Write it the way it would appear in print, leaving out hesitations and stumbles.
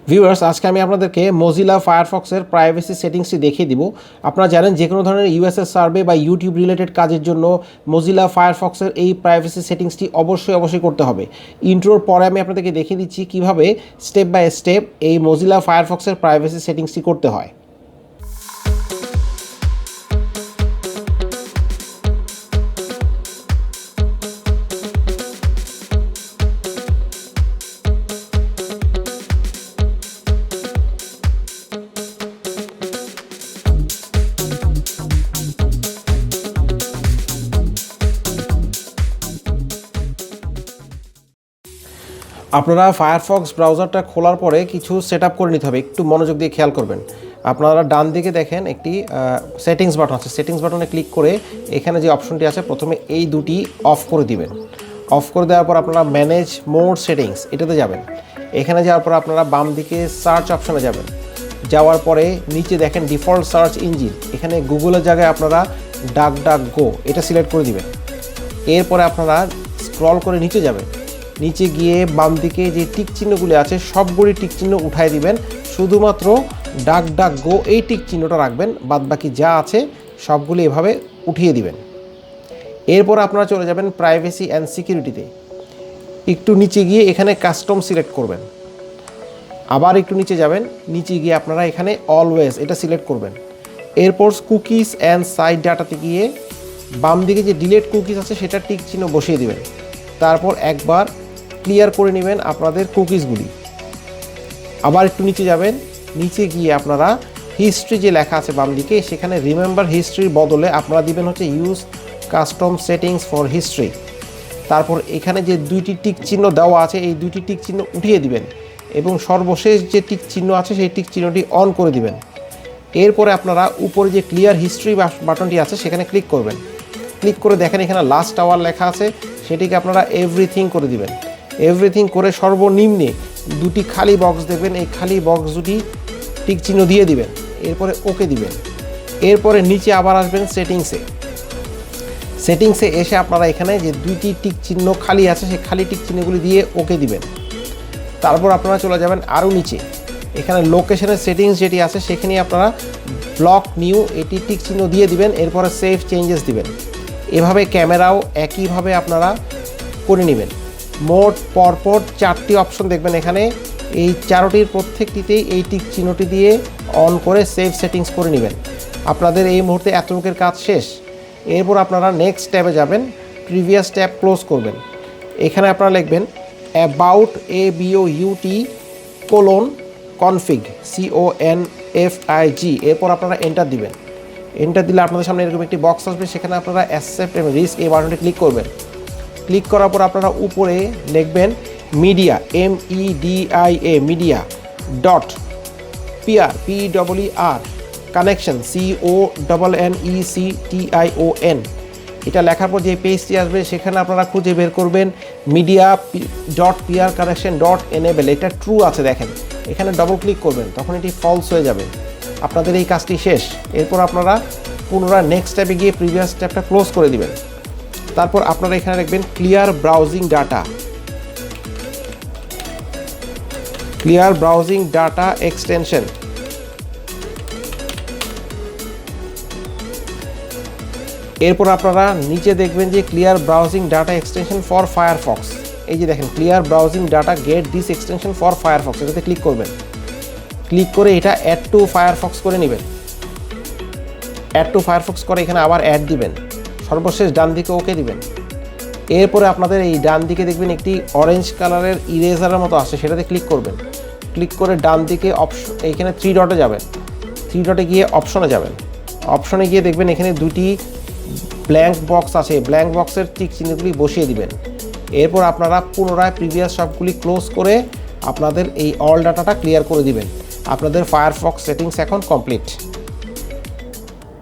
Viewers, আজকে আমি আপনাদেরকে মজিলা ফায়ারফক্সের প্রাইভেসি সেটিংসটি দেখিয়ে দিব। আপনারা জানেন যে কোনো ধরনের ইউএসএস সার্ভে বা ইউটিউব রিলেটেড কাজের জন্য মজিলা ফায়ারফক্সের এই প্রাইভেসি সেটিংসটি অবশ্যই করতে হবে। ইন্ট্রোর পরে আমি আপনাদেরকে দেখিয়ে দিচ্ছি কিভাবে স্টেপ বাই স্টেপ এই মজিলা ফায়ারফক্সের প্রাইভেসি সেটিংসটি করতে হয়। আপনারা ফায়ারফক্স ব্রাউজারটা খোলার পরে কিছু সেট আপ করে নিতে হবে, একটু মনোযোগ দিয়ে খেয়াল করবেন। আপনারা ডান দিকে দেখেন একটি সেটিংস বাটন আছে, সেটিংস বাটনে ক্লিক করে এখানে যে অপশনটি আছে প্রথমে এই দুটি অফ করে দিবেন। অফ করে দেওয়ার পর আপনারা ম্যানেজ মোড সেটিংস এটাতে যাবেন। এখানে যাওয়ার পর আপনারা বাম দিকে সার্চ অপশনে যাবেন। যাওয়ার পরে নিচে দেখেন ডিফল্ট সার্চ ইঞ্জিন, এখানে গুগলের জায়গায় আপনারা ডাক এটা সিলেক্ট করে দিবেন। এরপরে আপনারা স্ক্রল করে নিচে যাবেন, নিচে গিয়ে বাম দিকে যে টিক চিহ্নগুলি আছে সবগুলি টিক চিহ্ন উঠায় দিবেন, শুধুমাত্র ডাক এই টিক চিহ্নটা রাখবেন, বাদবাকি যা আছে সবগুলি এভাবে উঠিয়ে দিবেন। এরপর আপনারা চলে যাবেন প্রাইভেসি অ্যান্ড সিকিউরিটিতে। একটু নিচে গিয়ে এখানে কাস্টম সিলেক্ট করবেন। আবার একটু নিচে যাবেন, নিচে গিয়ে আপনারা এখানে অলওয়েজ এটা সিলেক্ট করবেন। এরপর কুকিজ অ্যান্ড সাইড ডাটাতে গিয়ে বাম দিকে যে ডিলেট কুকিজ আছে সেটা টিক চিহ্ন বসিয়ে দিবেন। তারপর একবার ক্লিয়ার করে নেবেন আপনাদের কুকিজগুলি। আবার একটু নিচে যাবেন, নিচে গিয়ে আপনারা হিস্ট্রি যে লেখা আছে বাম দিকে সেখানে রিমেম্বার হিস্ট্রির বদলে আপনারা দিবেন হচ্ছে use custom settings for history. তারপর এখানে যে দুইটি টিক চিহ্ন দেওয়া আছে এই দুইটি টিক চিহ্ন উঠিয়ে দিবেন এবং সর্বশেষ যে টিক চিহ্ন আছে সেই টিক চিহ্নটি অন করে দিবেন। এরপরে আপনারা উপরে যে ক্লিয়ার হিস্ট্রি বাটনটি আছে সেখানে ক্লিক করবেন। ক্লিক করে দেখেন এখানে লাস্ট আওয়ার লেখা আছে, সেটিকে আপনারা এভরিথিং করে দিবেন। এভরিথিং করে সর্বনিম্নে দুটি খালি বক্স দেবেন, এই খালি বক্স দুটি টিক চিহ্ন দিয়ে দিবেন। এরপরে ওকে দিবেন। এরপরে নিচে আবার আসবেন সেটিংসে এসে আপনারা এখানে যে দুইটি টিক চিহ্ন খালি আছে সেই খালি টিক চিহ্নগুলি দিয়ে ওকে দিবেন। তারপর আপনারা চলে যাবেন আরও নিচে, এখানে লোকেশনের সেটিংস যেটি আছে সেখানে আপনারা ব্লক নিউ এটি টিক চিহ্ন দিয়ে দিবেন। এরপরে সেভ চেঞ্জেস দিবেন। এভাবে ক্যামেরাও একইভাবে আপনারা করে নেবেন। মোট পরপর 4টি অপশন দেখবেন, এখানে এই 4টির প্রত্যেকটিতেই এই টিক চিহ্নটি দিয়ে অন করে সেভ সেটিংস করে নেবেন। আপনাদের এই মুহূর্তে এতটুকুর কাজ শেষ। এরপর আপনারা নেক্সট ট্যাবে যাবেন, প্রিভিয়াস ট্যাব ক্লোজ করবেন। এখানে আপনারা লিখবেন অ্যাবাউট config CONFIG। এরপর আপনারা এন্টার দিবেন। এন্টার দিলে আপনাদের সামনে এরকম একটি বক্স আসবে, সেখানে আপনারা অ্যাকসেপ্ট এবং রিস্ক এই বাটনটি ক্লিক করবেন। ক্লিক করার পর আপনারা উপরে লিখবেন media MEDIA media dot PRPER connection CONNECTION। এটা লেখার পর যে পেজটি আসবে সেখানে আপনারা খুঁজে বের করবেন media.PR_connection.enable। এটা ট্রু আছে দেখেন, এখানে ডবল ক্লিক করবেন, তখন এটি ফলস হয়ে যাবে। আপনাদের এই কাজটি শেষ। এরপর আপনারা পুনরায় নেক্সট ট্যাবে গিয়ে প্রিভিয়াস ট্যাবটা ক্লোজ করে দিবেন। তারপর আপনারা এখানে লিখবেন ক্লিয়ার ব্রাউজিং ডাটা এক্সটেনশন। এরপর আপনারা নিচে দেখবেন যে clear browsing data extension for Firefox. এই যে দেখেন clear browsing data get this extension for Firefox, এটাতে ক্লিক করবেন। ক্লিক করে এটা অ্যাড টু ফায়ারফক্স করে নেবেন। অ্যাড টু ফায়ারফক্স করে এখানে আবার অ্যাড দিবেন। সর্বশেষ ডান দিকে ওকে দিবেন। এরপরে আপনাদের এই ডান দিকে দেখবেন একটি অরেঞ্জ কালারের ইরেজারের মতো আসছে, সেটাতে ক্লিক করবেন। ক্লিক করে ডান দিকে এইখানে 3 ডটে যাবেন। 3 ডটে গিয়ে অপশনে যাবেন। অপশনে গিয়ে দেখবেন এখানে দুটি ব্ল্যাঙ্ক বক্স আছে, ব্ল্যাঙ্ক বক্সের টিক চিহ্নগুলি বসিয়ে দিবেন। এরপর আপনারা পুনরায় প্রিভিয়াস সবগুলি ক্লোজ করে আপনাদের এই অল ডাটাটা ক্লিয়ার করে দিবেন। আপনাদের ফায়ারফক্স সেটিংস এখন কমপ্লিট।